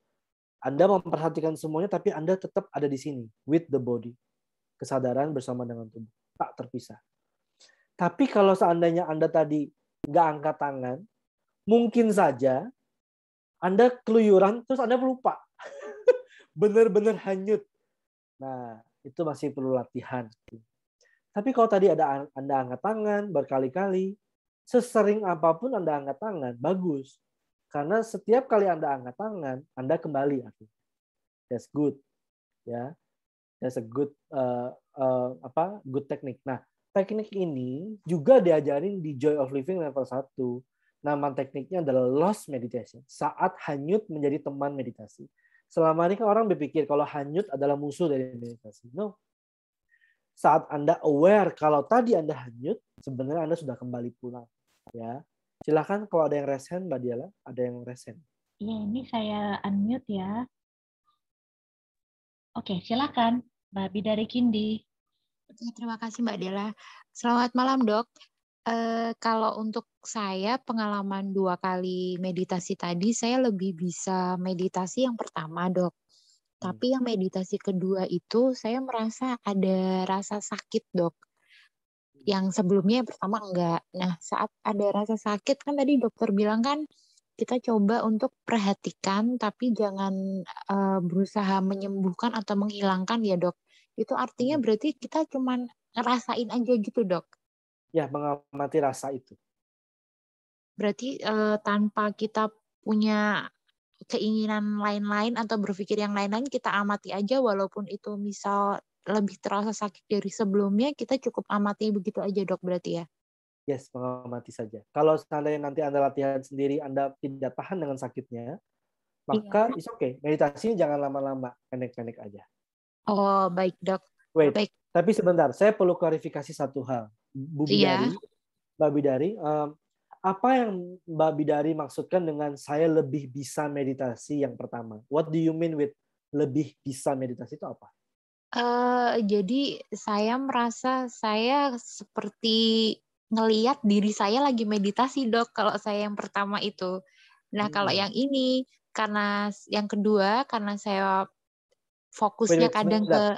Speaker 2: Anda memperhatikan semuanya, tapi Anda tetap ada di sini, with the body. Kesadaran bersama dengan tubuh, tak terpisah. Tapi kalau seandainya Anda tadi nggak angkat tangan, mungkin saja Anda keluyuran, terus Anda lupa. Benar-benar hanyut. Nah, itu masih perlu latihan. Tapi kalau tadi ada Anda angkat tangan berkali-kali, sesering apapun Anda angkat tangan, bagus. Karena setiap kali Anda angkat tangan, Anda kembali. That's good. Ya, that's a good good technique. Nah, teknik ini juga diajarin di Joy of Living level 1. Nama tekniknya adalah lost meditation. Saat hanyut menjadi teman meditasi. Selama ini kan orang berpikir kalau hanyut adalah musuh dari meditasi. No. Saat Anda aware kalau tadi Anda hanyut, sebenarnya Anda sudah kembali pulang. Ya, silakan kalau ada yang raise hand, Mbak Diala, ada yang raise hand.
Speaker 1: Iya, ini saya unmute ya. Oke, silakan Mbak Bidari Kindi.
Speaker 5: Terima kasih Mbak Dela. Selamat malam dok. Kalau untuk saya pengalaman 2 kali meditasi tadi, saya lebih bisa meditasi yang pertama dok. Tapi yang meditasi kedua itu saya merasa ada rasa sakit dok. Yang sebelumnya yang pertama enggak. Nah saat ada rasa sakit kan tadi dokter bilang kan kita coba untuk perhatikan tapi jangan berusaha menyembuhkan atau menghilangkan ya dok. Itu artinya berarti kita cuman ngerasain aja gitu, Dok.
Speaker 2: Ya, mengamati rasa itu.
Speaker 5: Berarti tanpa kita punya keinginan lain-lain atau berpikir yang lain-lain, kita amati aja walaupun itu misal lebih terasa sakit dari sebelumnya, kita cukup amati begitu aja, Dok, berarti ya?
Speaker 2: Yes, mengamati saja. Kalau seandainya nanti Anda latihan sendiri, Anda tidak tahan dengan sakitnya, maka it's okay. Meditasinya jangan lama-lama, pendek-pendek aja.
Speaker 5: Oh, baik, Dok.
Speaker 2: Wait,
Speaker 5: Baik.
Speaker 2: tapi sebentar, saya perlu klarifikasi satu hal. Bu Bidari, Mbak Bidari, apa yang Mbak Bidari maksudkan dengan saya lebih bisa meditasi yang pertama? What do you mean with lebih bisa meditasi itu apa?
Speaker 5: Jadi saya merasa saya seperti ngelihat diri saya lagi meditasi, Dok, kalau saya yang pertama itu. Nah, kalau yang ini, karena yang kedua, karena saya fokusnya kadang ke...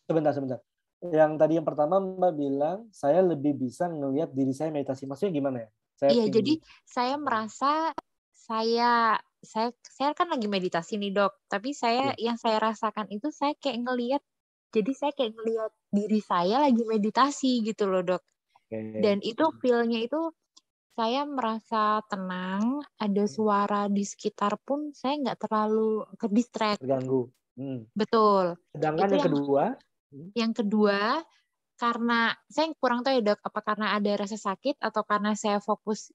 Speaker 2: Sebentar. Yang tadi yang pertama Mbak bilang, saya lebih bisa ngelihat diri saya meditasi. Maksudnya gimana ya?
Speaker 5: Iya, jadi saya merasa saya kan lagi meditasi nih, Dok. Tapi yang saya rasakan itu saya kayak ngelihat, jadi saya kayak ngelihat diri saya lagi meditasi gitu loh, Dok. Dan itu feel-nya itu saya merasa tenang, ada suara di sekitar pun saya nggak terlalu ke-distract.
Speaker 2: Terganggu.
Speaker 5: Betul.
Speaker 2: Sedangkan
Speaker 5: itu
Speaker 2: yang kedua?
Speaker 5: Yang kedua, karena saya kurang tahu ya, Dok, apa karena ada rasa sakit atau karena saya fokus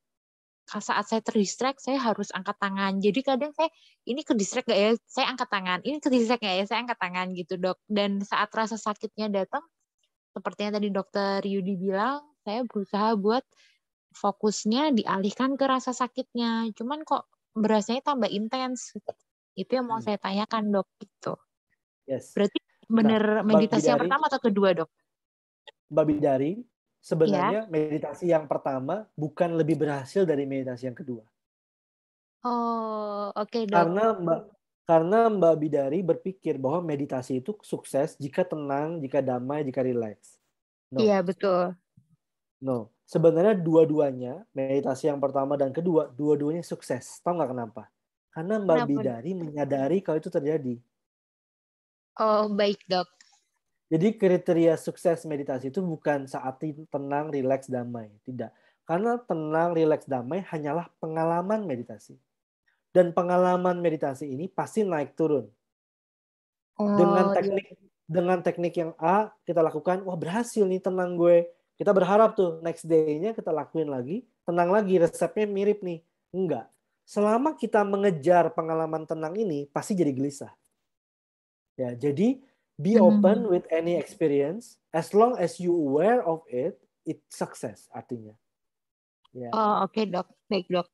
Speaker 5: saat saya terdistract, saya harus angkat tangan. Jadi kadang saya, ini ke-distract nggak ya? Saya angkat tangan. Ini ke-distract nggak ya? Saya angkat tangan gitu, Dok. Dan saat rasa sakitnya datang, seperti yang tadi Dokter Yudi bilang, saya berusaha buat fokusnya dialihkan ke rasa sakitnya. Cuman kok berasanya tambah intens. Itu yang mau saya tanyakan, Dok. Gitu.
Speaker 2: Yes.
Speaker 5: Berarti benar meditasi yang pertama atau kedua, Dok?
Speaker 2: Mbak Bidari, sebenarnya meditasi yang pertama bukan lebih berhasil dari meditasi yang kedua.
Speaker 5: Oh, oke, Dok.
Speaker 2: Karena Mbak Bidari berpikir bahwa meditasi itu sukses jika tenang, jika damai, jika rileks.
Speaker 5: Iya, betul.
Speaker 2: No, sebenarnya dua-duanya, meditasi yang pertama dan kedua, dua-duanya sukses. Tahu nggak kenapa? Karena Mbak Bidari menyadari kalau itu terjadi.
Speaker 5: Oh, baik, Dok.
Speaker 2: Jadi kriteria sukses meditasi itu bukan saat tenang, rileks, damai. Tidak. Karena tenang, rileks, damai hanyalah pengalaman meditasi. Dan pengalaman meditasi ini pasti naik turun. Dengan teknik yang A kita lakukan, wah berhasil nih, tenang gue. Kita berharap tuh next day-nya kita lakuin lagi, tenang lagi, resepnya mirip nih. Enggak. Selama kita mengejar pengalaman tenang ini, pasti jadi gelisah. Ya, jadi be open with any experience, as long as you aware of it, it's success artinya. Ya.
Speaker 5: Oh, oke, Dok. Baik, Dok.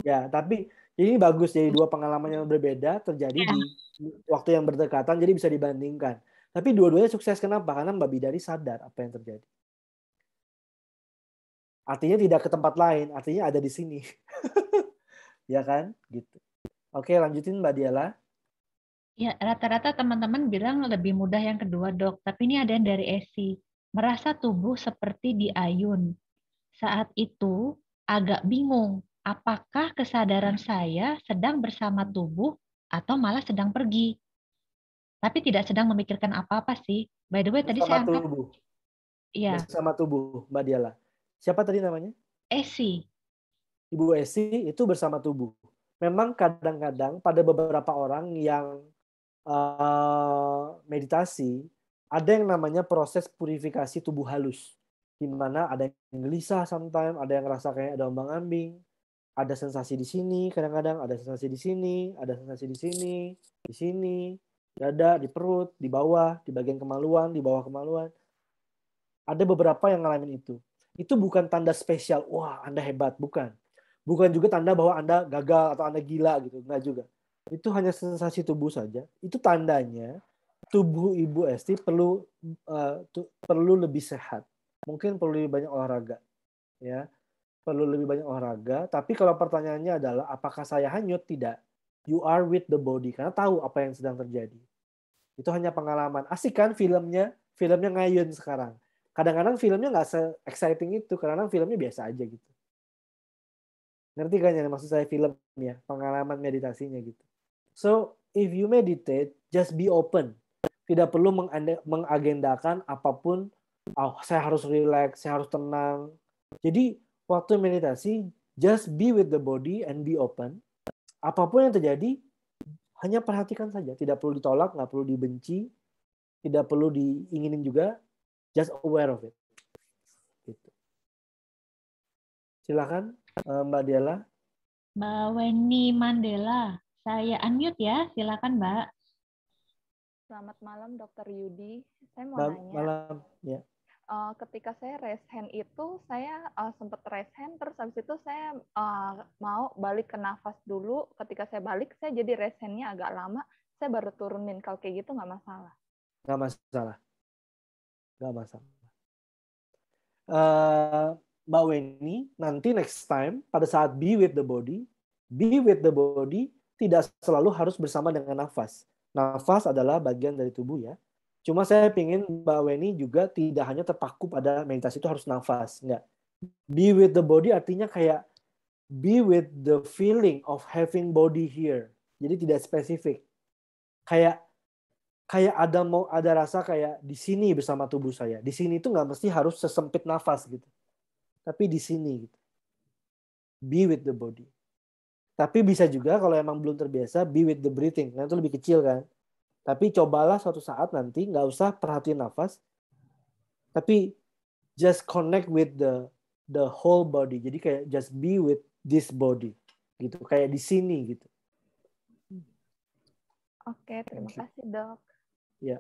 Speaker 2: Ya, tapi ini bagus, jadi dua pengalaman yang berbeda terjadi di waktu yang berdekatan, jadi bisa dibandingkan. Tapi dua-duanya sukses. Kenapa? Karena Mbak Bidari sadar apa yang terjadi. Artinya tidak ke tempat lain, artinya ada di sini. Ya kan? Gitu. Oke, lanjutin Mbak Diala.
Speaker 1: Ya, rata-rata teman-teman bilang lebih mudah yang kedua, Dok. Tapi ini ada yang dari Esi. Merasa tubuh seperti diayun. Saat itu agak bingung, apakah kesadaran saya sedang bersama tubuh atau malah sedang pergi. Tapi tidak sedang memikirkan apa-apa sih. By the way, tadi saya angkat.
Speaker 2: Tubuh.
Speaker 1: Iya.
Speaker 2: Bersama tubuh, Mbak Diala. Siapa tadi namanya?
Speaker 1: Esi.
Speaker 2: Ibu Esi itu bersama tubuh. Memang kadang-kadang pada beberapa orang yang meditasi, ada yang namanya proses purifikasi tubuh halus. Di mana ada yang gelisah sometimes, ada yang ngerasa kayak ada ombang-ambing, ada sensasi di sini, kadang-kadang ada sensasi di sini, ada sensasi di sini, dada, di perut, di bawah, di bagian kemaluan, di bawah kemaluan. Ada beberapa yang ngalamin itu. Itu bukan tanda spesial, wah Anda hebat, bukan. Bukan juga tanda bahwa Anda gagal atau Anda gila gitu, enggak juga. Itu hanya sensasi tubuh saja. Itu tandanya tubuh Ibu Esti perlu lebih sehat. Mungkin perlu lebih banyak olahraga, ya. Perlu lebih banyak olahraga. Tapi kalau pertanyaannya adalah apakah saya hanyut? Tidak. You are with the body karena tahu apa yang sedang terjadi. Itu hanya pengalaman. Asik kan filmnya? Filmnya ngayun sekarang. Kadang-kadang filmnya nggak se-exciting itu. Kadang-kadang filmnya biasa aja gitu. Ngerti kan ya maksud saya film ya? Pengalaman meditasinya gitu. So, if you meditate, just be open. Tidak perlu mengagendakan apapun. Oh, saya harus relax, saya harus tenang. Jadi waktu meditasi, just be with the body and be open. Apapun yang terjadi, hanya perhatikan saja. Tidak perlu ditolak, nggak perlu dibenci, tidak perlu diinginin juga. Just aware of it. Gitu. Silakan Mbak Diala.
Speaker 1: Mbak Weni Mandela, saya unmute ya. Silakan Mbak.
Speaker 6: Selamat malam, Dr. Yudi. Saya mau
Speaker 2: Selamat
Speaker 6: nanya,
Speaker 2: malam. Ya.
Speaker 6: ketika saya raise hand itu, saya sempat raise hand, terus habis itu saya mau balik ke nafas dulu. Ketika saya balik, saya jadi raise hand-nya agak lama. Saya baru turunin. Kalau kayak gitu nggak masalah?
Speaker 2: Nggak masalah. Nggak masalah. Mbak Weni, nanti next time, pada saat be with the body tidak selalu harus bersama dengan nafas. Nafas adalah bagian dari tubuh ya. Cuma saya ingin Mbak Weni juga tidak hanya terpaku pada meditasi itu harus nafas. Enggak. Be with the body artinya kayak be with the feeling of having body here. Jadi tidak spesifik. Kayak ada rasa kayak di sini bersama tubuh saya. Di sini itu nggak mesti harus sesempit nafas gitu. Tapi di sini gitu. Be with the body. Tapi bisa juga kalau emang belum terbiasa be with the breathing. Nah itu lebih kecil kan. Tapi cobalah suatu saat nanti nggak usah perhatiin nafas. Tapi just connect with the whole body. Jadi kayak just be with this body gitu. Kayak di sini gitu.
Speaker 6: Oke, terima kasih, Dok.
Speaker 2: Ya.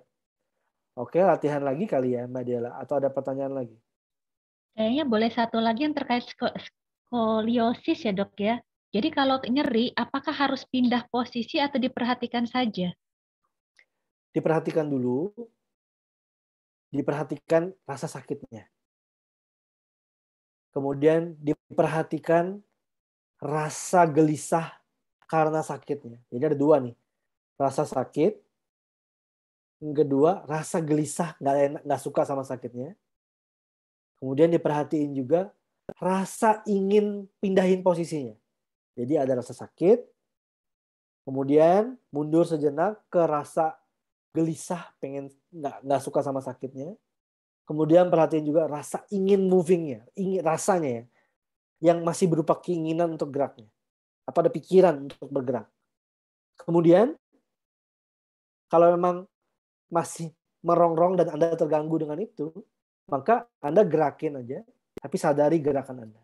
Speaker 2: Oke, latihan lagi kali ya Mbak Diala. Atau ada pertanyaan lagi?
Speaker 1: Kayaknya boleh satu lagi yang terkait skoliosis ya dok ya. Jadi kalau nyeri, apakah harus pindah posisi atau diperhatikan saja?
Speaker 2: Diperhatikan dulu. Diperhatikan rasa sakitnya. Kemudian diperhatikan rasa gelisah karena sakitnya. Jadi ada dua nih. Rasa sakit. Yang kedua, rasa gelisah, nggak suka sama sakitnya. Kemudian diperhatiin juga rasa ingin pindahin posisinya. Jadi ada rasa sakit, kemudian mundur sejenak ke rasa gelisah, pengen nggak suka sama sakitnya. Kemudian perhatiin juga rasa ingin movingnya, ingin rasanya ya, yang masih berupa keinginan untuk geraknya, atau ada pikiran untuk bergerak. Kemudian kalau memang masih merongrong dan Anda terganggu dengan itu, maka Anda gerakin aja, tapi sadari gerakan Anda.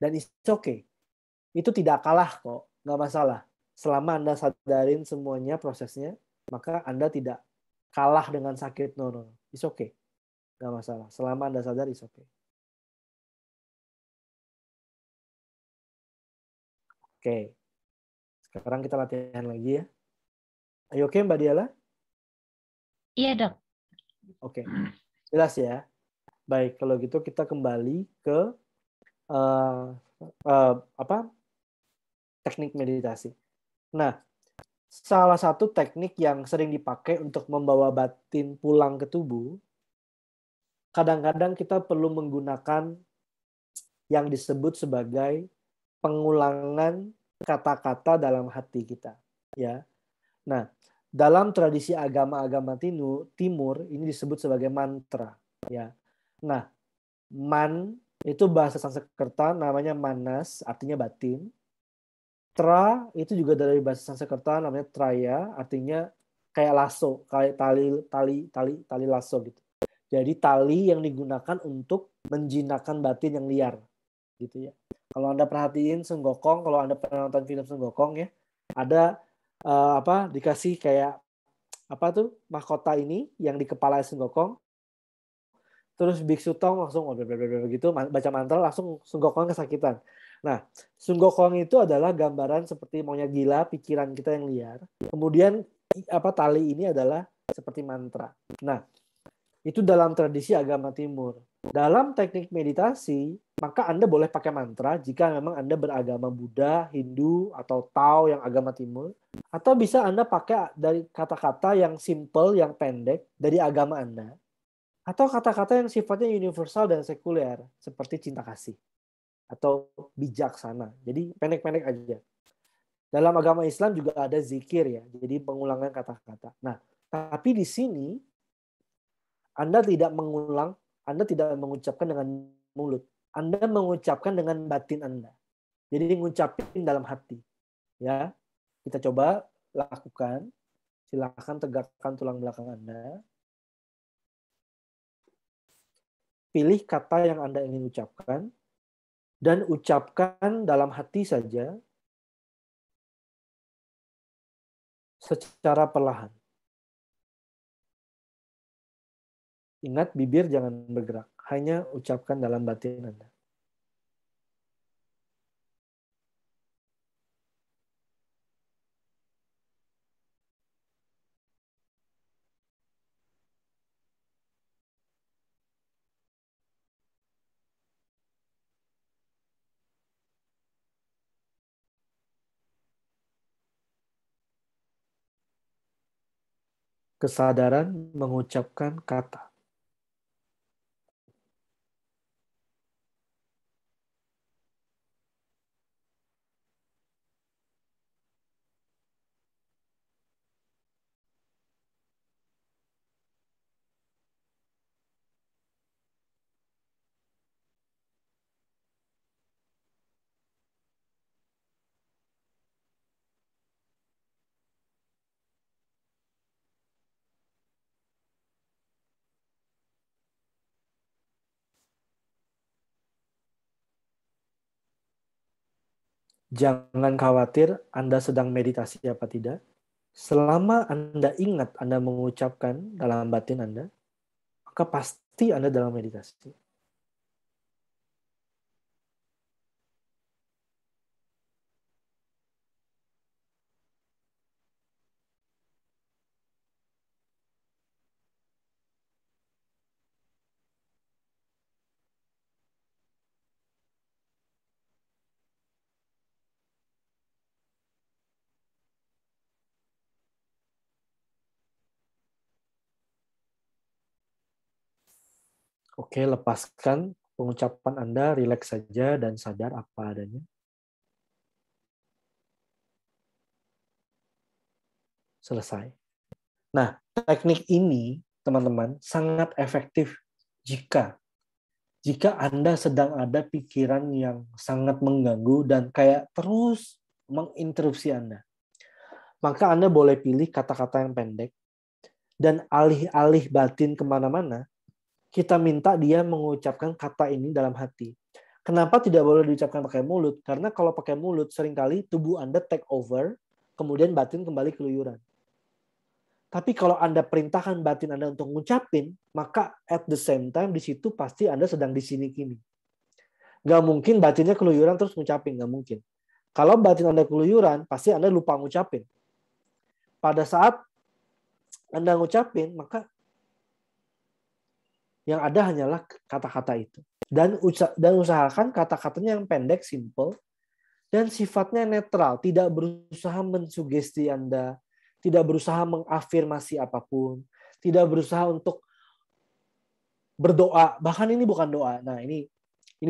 Speaker 2: Dan it's okay. Itu tidak kalah kok, nggak masalah. Selama Anda sadarin semuanya prosesnya, maka Anda tidak kalah dengan sakit. No. It's okay. Nggak masalah. Selama Anda sadar, it's okay. Oke. Sekarang kita latihan lagi ya. Ayo oke Mbak Diala?
Speaker 1: Iya dok.
Speaker 2: Oke. Jelas ya? Baik, kalau gitu kita kembali ke teknik meditasi. Nah, salah satu teknik yang sering dipakai untuk membawa batin pulang ke tubuh, kadang-kadang kita perlu menggunakan yang disebut sebagai pengulangan kata-kata dalam hati kita. Ya. Nah, dalam tradisi agama-agama timur ini disebut sebagai mantra. Ya. Nah, man itu bahasa Sanskerta namanya manas, artinya batin. Tra itu juga dari bahasa Sanskerta namanya traya, artinya kayak lasso, kayak tali lasso gitu. Jadi tali yang digunakan untuk menjinakkan batin yang liar, gitu ya. Kalau Anda perhatiin Sun Gokong, kalau Anda pernah nonton film Sun Gokong ya, ada dikasih kayak mahkota ini yang di kepala Sun Gokong. Terus Biksu Tong langsung gitu baca mantra, langsung Sun Gokong kesakitan. Nah, Sun Gokong itu adalah gambaran seperti maunya gila, pikiran kita yang liar. Kemudian tali ini adalah seperti mantra. Nah, itu dalam tradisi agama timur. Dalam teknik meditasi, maka Anda boleh pakai mantra jika memang Anda beragama Buddha, Hindu, atau Tao yang agama timur. Atau bisa Anda pakai dari kata-kata yang simple, yang pendek dari agama Anda. Atau kata-kata yang sifatnya universal dan sekuler, seperti cinta kasih. Atau bijaksana. Jadi pendek-pendek aja. Dalam agama Islam juga ada zikir ya, jadi pengulangan kata-kata. Nah, Tapi di sini Anda tidak mengulang, Anda tidak mengucapkan dengan mulut. Anda mengucapkan dengan batin Anda. Jadi ngucapin dalam hati. Ya, kita coba lakukan. Silakan tegakkan tulang belakang Anda. Pilih kata yang Anda ingin ucapkan dan ucapkan dalam hati saja secara perlahan. Ingat, bibir jangan bergerak, hanya ucapkan dalam batin Anda. Kesadaran mengucapkan kata. Jangan khawatir Anda sedang meditasi apa tidak. Selama Anda ingat Anda mengucapkan dalam batin Anda, maka pasti Anda dalam meditasi. Oke, lepaskan pengucapan Anda, rileks saja dan sadar apa adanya. Selesai. Nah, teknik ini, teman-teman, sangat efektif jika Anda sedang ada pikiran yang sangat mengganggu dan kayak terus menginterupsi Anda. Maka Anda boleh pilih kata-kata yang pendek dan alih-alih batin kemana-mana, kita minta dia mengucapkan kata ini dalam hati. Kenapa tidak boleh diucapkan pakai mulut? Karena kalau pakai mulut, seringkali tubuh Anda take over, kemudian batin kembali keluyuran. Tapi kalau Anda perintahkan batin Anda untuk ngucapin, maka at the same time di situ pasti Anda sedang di sini-kini. Nggak mungkin batinnya keluyuran terus ngucapin, nggak mungkin. Kalau batin Anda keluyuran, pasti Anda lupa ngucapin. Pada saat Anda ngucapin, maka yang ada hanyalah kata-kata itu. Dan usahakan kata-katanya yang pendek, simple, dan sifatnya netral. Tidak berusaha mensugesti Anda, tidak berusaha mengafirmasi apapun, tidak berusaha untuk berdoa. Bahkan ini bukan doa. Nah, ini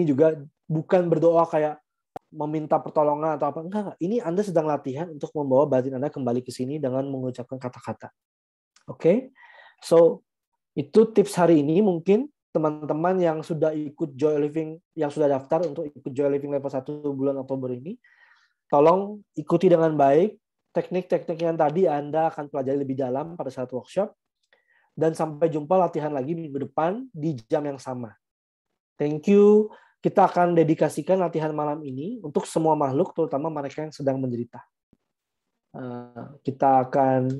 Speaker 2: juga bukan berdoa kayak meminta pertolongan atau apa. Enggak. Ini Anda sedang latihan untuk membawa batin Anda kembali ke sini dengan mengucapkan kata-kata. Oke? So, itu tips hari ini. Mungkin teman-teman yang sudah ikut Joy Living, yang sudah daftar untuk ikut Joy Living level 1 bulan Oktober ini, tolong ikuti dengan baik. Teknik-teknik yang tadi Anda akan pelajari lebih dalam pada saat workshop. Dan sampai jumpa latihan lagi minggu depan di jam yang sama. Thank you. Kita akan dedikasikan latihan malam ini untuk semua makhluk, terutama mereka yang sedang menderita. Kita akan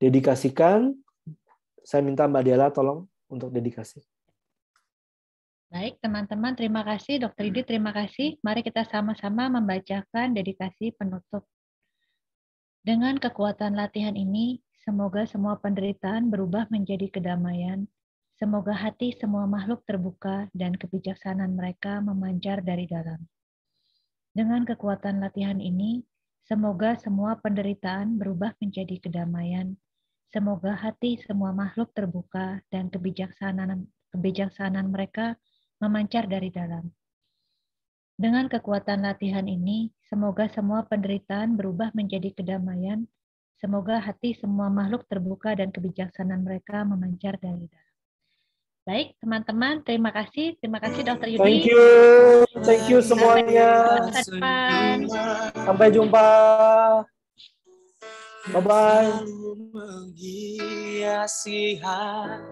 Speaker 2: dedikasikan. Saya minta Mbak Diala tolong untuk dedikasi.
Speaker 1: Baik, teman-teman, terima kasih. Dr. Idi, terima kasih. Mari kita sama-sama membacakan dedikasi penutup. Dengan kekuatan latihan ini, semoga semua penderitaan berubah menjadi kedamaian. Semoga hati semua makhluk terbuka dan kebijaksanaan mereka memancar dari dalam. Dengan kekuatan latihan ini, semoga semua penderitaan berubah menjadi kedamaian. Semoga hati semua makhluk terbuka dan kebijaksanaan mereka memancar dari dalam. Dengan kekuatan latihan ini, semoga semua penderitaan berubah menjadi kedamaian Semoga hati semua makhluk terbuka dan kebijaksanaan mereka memancar dari dalam. Baik, teman-teman, terima kasih. Terima kasih, Dr. Yudi.
Speaker 2: Thank you semuanya.
Speaker 1: Sampai depan.
Speaker 2: Sampai jumpa. Bye-bye.